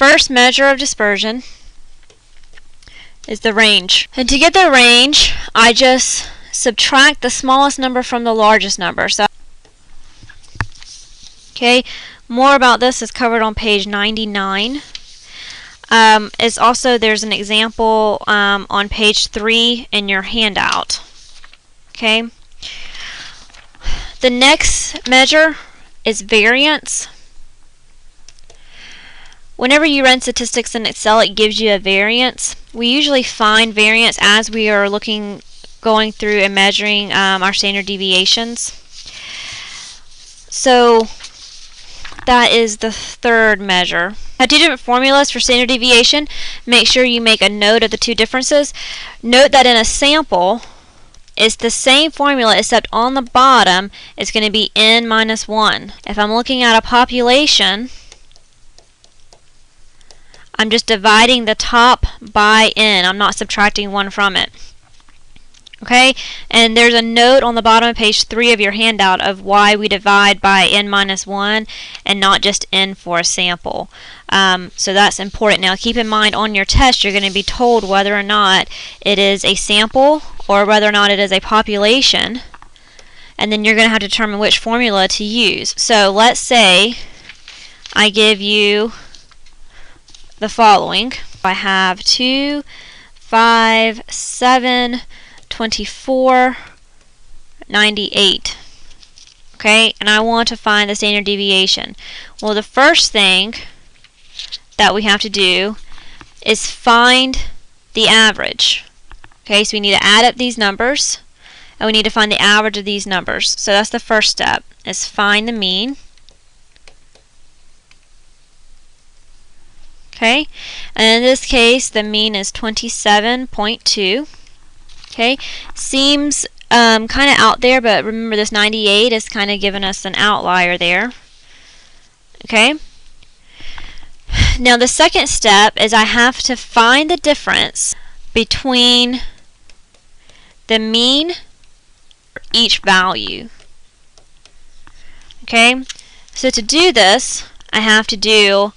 first measure of dispersion is the range. And to get the range, I just subtract the smallest number from the largest number. So, okay, more about this is covered on page 99. There's an example on page 3 in your handout. Okay. The next measure is variance. Whenever you run statistics in Excel, it gives you a variance. We usually find variance as we are going through and measuring our standard deviations. So that is the third measure. Now, two different formulas for standard deviation. Make sure you make a note of the two differences. Note that in a sample, it's the same formula except on the bottom it's going to be n minus 1. If I'm looking at a population, I'm just dividing the top by n. I'm not subtracting 1 from it. Okay, and there's a note on the bottom of page 3 of your handout of why we divide by n minus 1 and not just n for a sample. So that's important. Now keep in mind on your test you're going to be told whether or not it is a sample or whether or not it is a population, and then you're going to have to determine which formula to use. So let's say I give you the following. I have 2, 5, 7, 24, 98. Okay, and I want to find the standard deviation. Well, the first thing that we have to do is find the average. Okay, so we need to add up these numbers and we need to find the average of these numbers. So that's the first step, is find the mean. Okay, and in this case the mean is 27.2. Okay, seems kind of out there, but remember this 98 is kind of giving us an outlier there. Okay, now the second step is I have to find the difference between the mean for each value. Okay, so to do this I have to do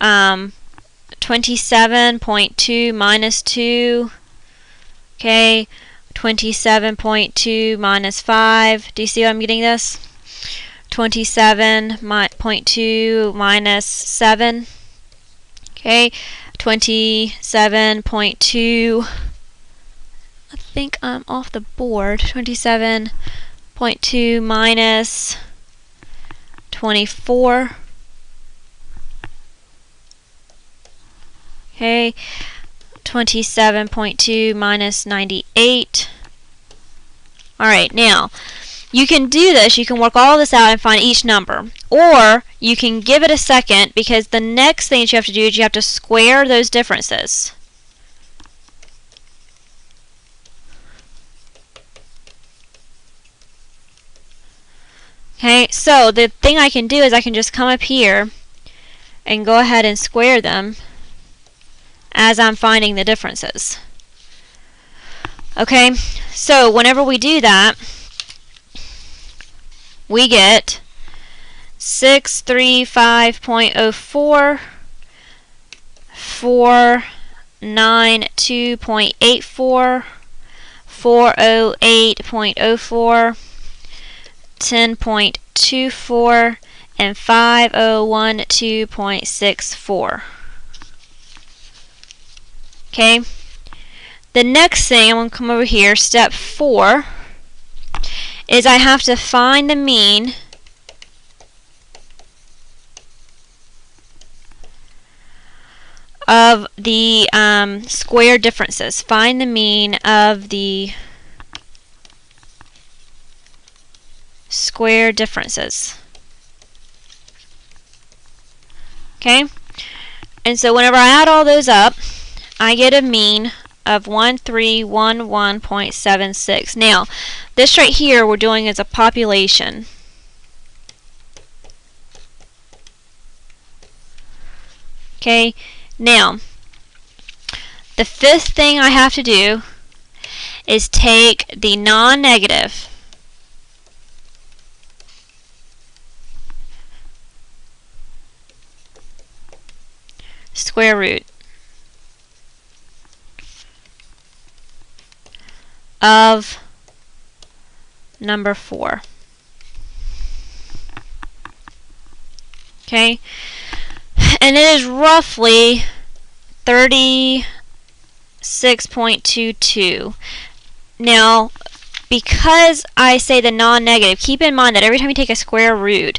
27.2 minus 2. Okay, 27.2 minus 5. Do you see what I'm getting this? 27.2 minus 7. Okay, 27.2. I think I'm off the board. 27.2 minus 24. Okay, 27.2 minus 98. Alright, now you can do this, you can work all this out and find each number, or you can give it a second, because the next thing that you have to do is you have to square those differences. Okay, so the thing I can do is I can just come up here and go ahead and square them as I'm finding the differences. Okay, so whenever we do that, we get 635.04, 492.84, 408.04, 10.24, and 5012.64. Okay, the next thing, I'm going to come over here, step 4, is I have to find the mean of the square differences. Find the mean of the square differences. Okay, and so whenever I add all those up, I get a mean of 1311.76. Now, this right here we're doing as a population. Okay, now, the fifth thing I have to do is take the non-negative square root of number 4. Okay? And it is roughly 36.22. Now, because I say the non-negative, keep in mind that every time you take a square root,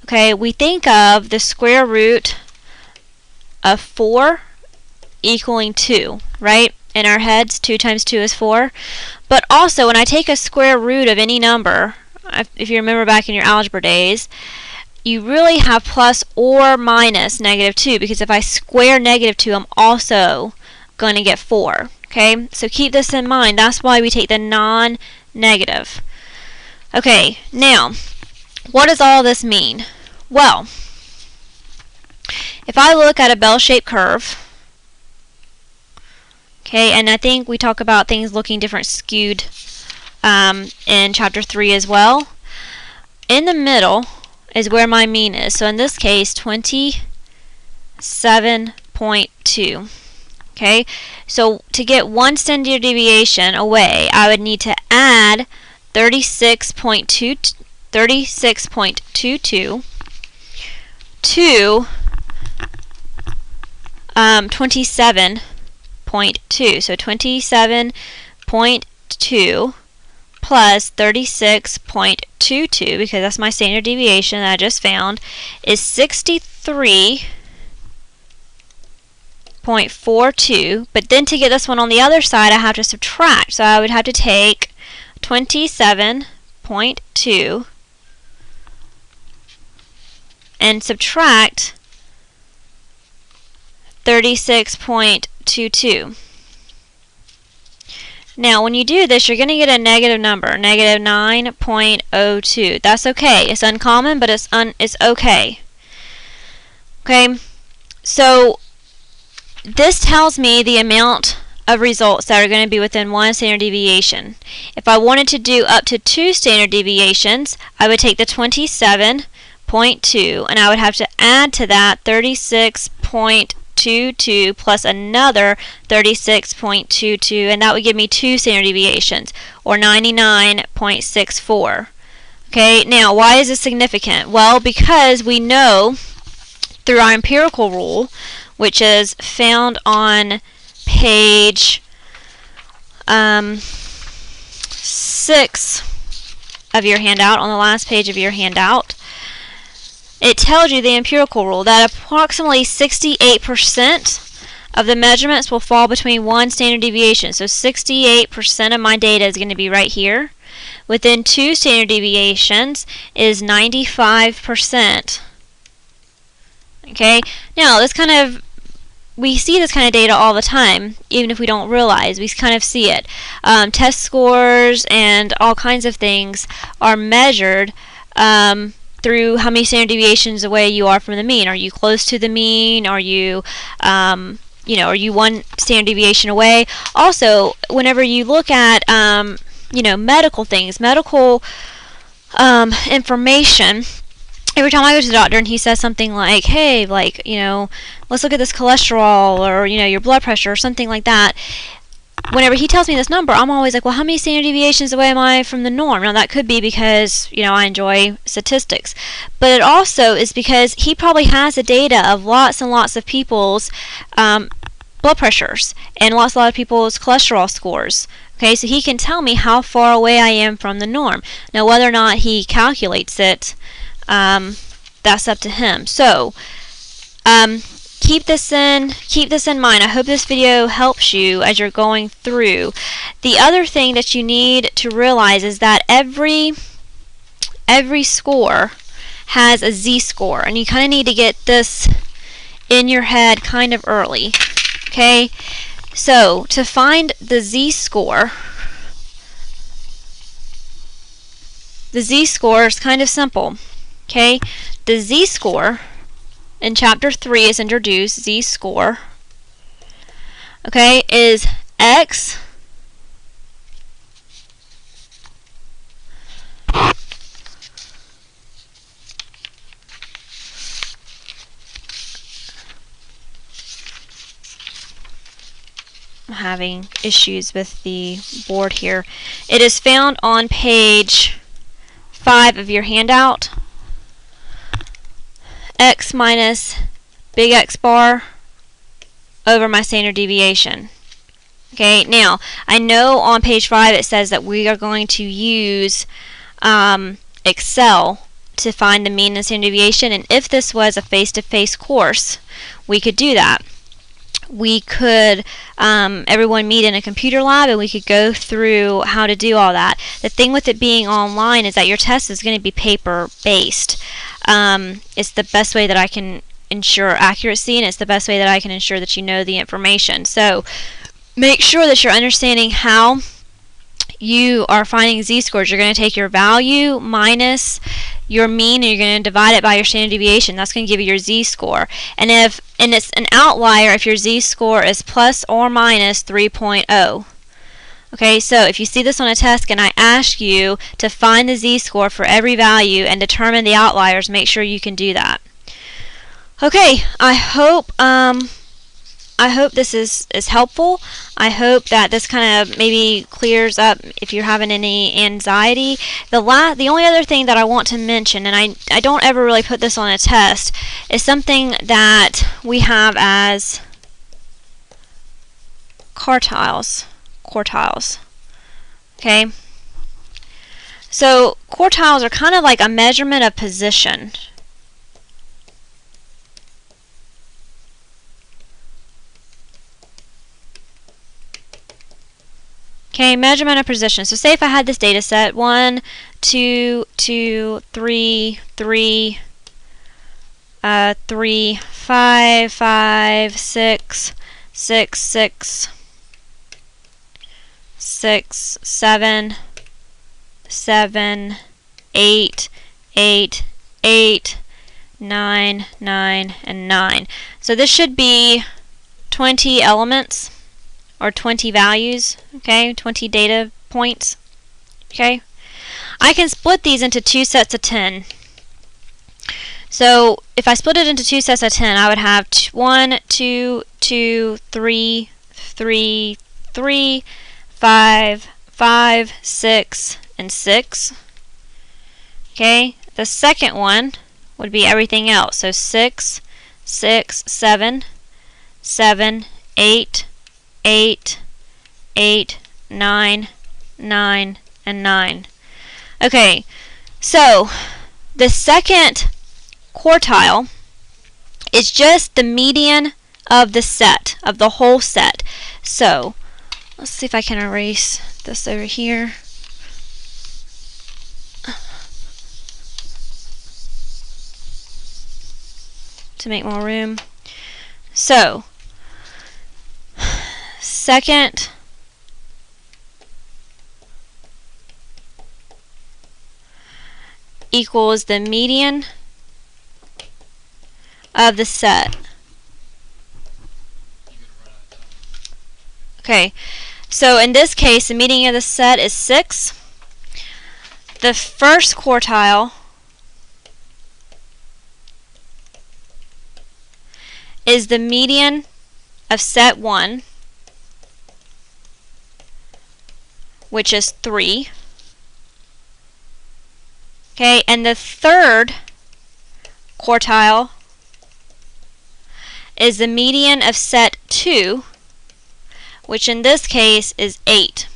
okay, we think of the square root of 4 equaling 2, right? In our heads, 2 times 2 is 4. But also, when I take a square root of any number, if you remember back in your algebra days, you really have plus or minus negative 2, because if I square negative 2, I'm also going to get 4. Okay, so keep this in mind. That's why we take the non-negative. Okay, now, what does all this mean? Well, if I look at a bell-shaped curve, okay, and I think we talk about things looking different skewed in chapter 3 as well. In the middle is where my mean is. So in this case, 27.2. Okay, so to get one standard deviation away, I would need to add 36.22 to 27.2. So 27.2 plus 36.22, because that's my standard deviation that I just found, is 63.42. But then to get this one on the other side, I have to subtract. So I would have to take 27.2 and subtract 36.22. Now, when you do this, you're going to get a negative number, negative 9.02. That's okay. It's uncommon, but it's okay. Okay, so this tells me the amount of results that are going to be within one standard deviation. If I wanted to do up to 2 standard deviations, I would take the 27.2 and I would have to add to that 36.22 plus another 36.22, and that would give me 2 standard deviations, or 99.64. Okay, now why is this significant? Well, because we know through our empirical rule, which is found on page 6 of your handout, on the last page of your handout, it tells you the empirical rule that approximately 68% of the measurements will fall between one standard deviation. So 68% of my data is going to be right here. Within 2 standard deviations is 95%. Okay, now this kind of, we see this kind of data all the time, even if we don't realize. We kind of see it. Test scores and all kinds of things are measured through how many standard deviations away you are from the mean. Are you close to the mean? Are you, are you 1 standard deviation away? Also, whenever you look at, medical things, medical information, every time I go to the doctor and he says something like, hey, let's look at this cholesterol, or, your blood pressure, or something like that, whenever he tells me this number, I'm always like, well, how many standard deviations away am I from the norm? Now, that could be because, I enjoy statistics. But it also is because he probably has the data of lots and lots of people's blood pressures and a lot of people's cholesterol scores. Okay, so he can tell me how far away I am from the norm. Now, whether or not he calculates it, that's up to him. So, keep this in mind. I hope this video helps you as you're going through. The other thing that you need to realize is that every score has a z-score, and you kind of need to get this in your head kind of early. Okay, so to find the z-score is kind of simple. Okay, the z-score in chapter 3 is introduced. Z-score, okay, is x I'm having issues with the board here. It is found on page 5 of your handout. X minus big X bar over my standard deviation. Okay, now I know on page 5 it says that we are going to use Excel to find the mean and standard deviation, and if this was a face-to-face course, we could do that. We could everyone meet in a computer lab and we could go through how to do all that. The thing with it being online is that your test is going to be paper based. It's the best way that I can ensure accuracy, and it's the best way that I can ensure that you know the information. So make sure that you're understanding how you are finding z-scores. You're going to take your value minus your mean, and you're going to divide it by your standard deviation. That's going to give you your z-score. And it's an outlier if your z-score is plus or minus 3.0. Okay, so if you see this on a test and I ask you to find the z-score for every value and determine the outliers, make sure you can do that. Okay, I hope this is helpful. I hope that this kind of maybe clears up if you're having any anxiety. The only other thing that I want to mention, and I don't ever really put this on a test, is something that we have as quartiles. Okay? So quartiles are kind of like a measurement of position. Okay, measurement of position. So say if I had this data set 1, 2, 2, 3, 3, 3, 5, 5, 6, 6, 6, 6, 7, 7, 8, 8, 8, 9, 9, and 9. So this should be 20 elements, or 20 values, okay, 20 data points, okay. I can split these into 2 sets of 10. So if I split it into 2 sets of 10, I would have 1, 2, 2, 3, 3, 3, 5, 5, 6, and 6. Okay, the second one would be everything else. So 6, 6, 7, 7, 8, 8, 8, 9, 9, and 9. Okay, so the second quartile is just the median of the set, of the whole set. So let's see if I can erase this over here. To make more room. So second equals the median of the set. Okay, so in this case the median of the set is 6. The first quartile is the median of set 1, which is 3. Okay, and the third quartile is the median of set 2, which in this case is 8.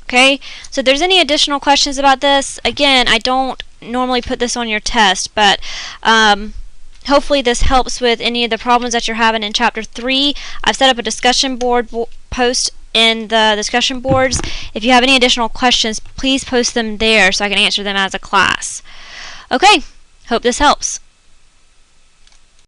Okay, so if there's any additional questions about this, again, I don't normally put this on your test, but hopefully this helps with any of the problems that you're having in Chapter 3. I've set up a discussion board post in the discussion boards. If you have any additional questions, please post them there so I can answer them as a class. Okay, hope this helps.